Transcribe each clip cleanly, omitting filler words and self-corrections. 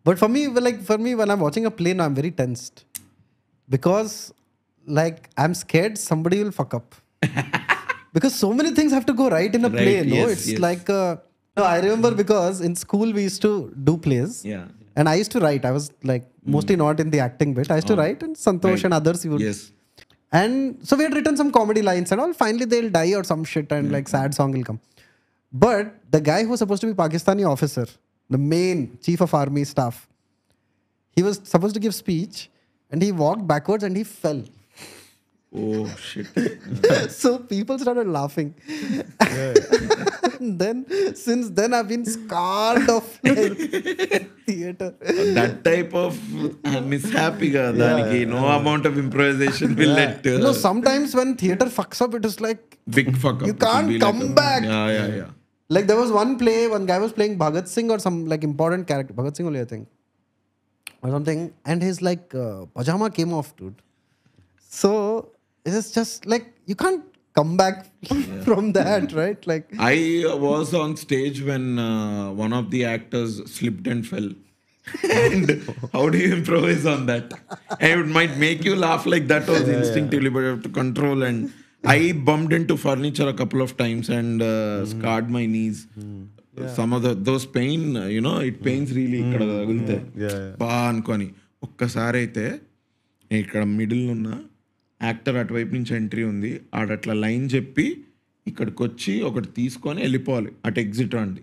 But for me, when I'm watching a play now, I'm very tensed because like I'm scared somebody will fuck up because so many things have to go right in a play. Right, No, yes, it's yes. like no. I remember because in school we used to do plays. Yeah. And I used to write. I was like mostly not in the acting bit. I used to write, and Santosh Right. and others you would. Yes. And so we had written some comedy lines and all. Finally, they'll die or some shit, and like sad song will come. But the guy who was supposed to be Pakistani officer, the main chief of army staff, he was supposed to give speech, and he walked backwards and he fell. Oh shit. So people started laughing. And then since then I've been scarred of like theater. That type of mishap దానికి no amount of improvisation will let No, sometimes when theater fucks up, it is like big fuck up. you It will can't be like come back. Yeah. Like there was one play, one guy was playing Bhagat Singh or some like important character, Bhagat Singh only I think, or something, and his like pajama came off, dude. So it is just like you can't come back from that, right? Like I was on stage when one of the actors slipped and fell. And how do you improvise on that? And it might make you laugh like that was instinctively, but you have to control. And I bumped into furniture a couple of times and scarred my knees. Some of those pain, it pains really. ఇక్కడ తగిలితే బా అనుకొని ఒక్కసారి అయితే ఇక్కడ middle ఉన్న actor అటువైపు నుంచి ఎంట్రీ ఉంది, ఆడట్లా లైన్ చెప్పి ఇక్కడికి వచ్చి ఒకటి తీసుకొని వెళ్ళిపోవాలి, అటు ఎగ్జిట్ అండి.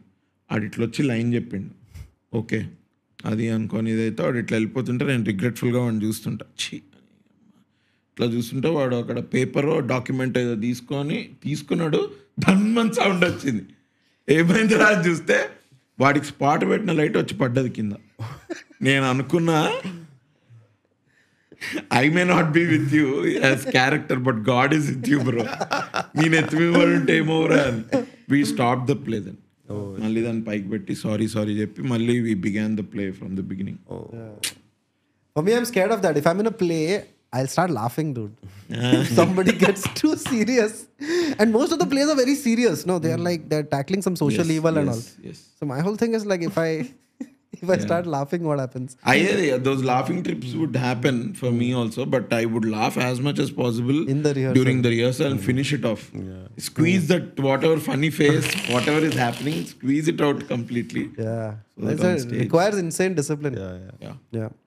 ఆడు ఇట్లా వచ్చి లైన్ చెప్పిండు, ఓకే అది అనుకొని ఇదైతే వాడు ఇట్లా వెళ్ళిపోతుంటే నేను రిగ్రెట్ఫుల్గా వాడిని చూస్తుంటా. ఇట్లా చూస్తుంటే వాడు అక్కడ పేపర్ డాక్యుమెంట్ ఏదో తీసుకున్నాడు, ధన్మన్ సౌండ్ వచ్చింది. ఏమైంది రా చూస్తే వాడికి స్పాట్ పెట్టిన లైట్ వచ్చి పడ్డది కింద. నేను అనుకున్నా I may not be with you as character, but God is with you, bro. నేను ఎత్తిమివ్వాలంటే ఏమోరా అని. We stopped the play then. మళ్ళీ దాన్ని పైకి పెట్టి సారీ చెప్పి మళ్ళీ we began the play from the beginning. for me, I'm scared of that. If I'm in a play, I'll start laughing, dude. If somebody gets too serious, and most of the plays are very serious. No, they are like they're tackling some social evil and all. Yes. So my whole thing is like if I start laughing, what happens? Those laughing trips would happen for me also, but I would laugh as much as possible In the rehearsal. during the rehearsal and finish it off. Squeeze that whatever funny face, whatever is happening, squeeze it out completely. Yeah, So that on stage. requires insane discipline. Yeah. Yeah.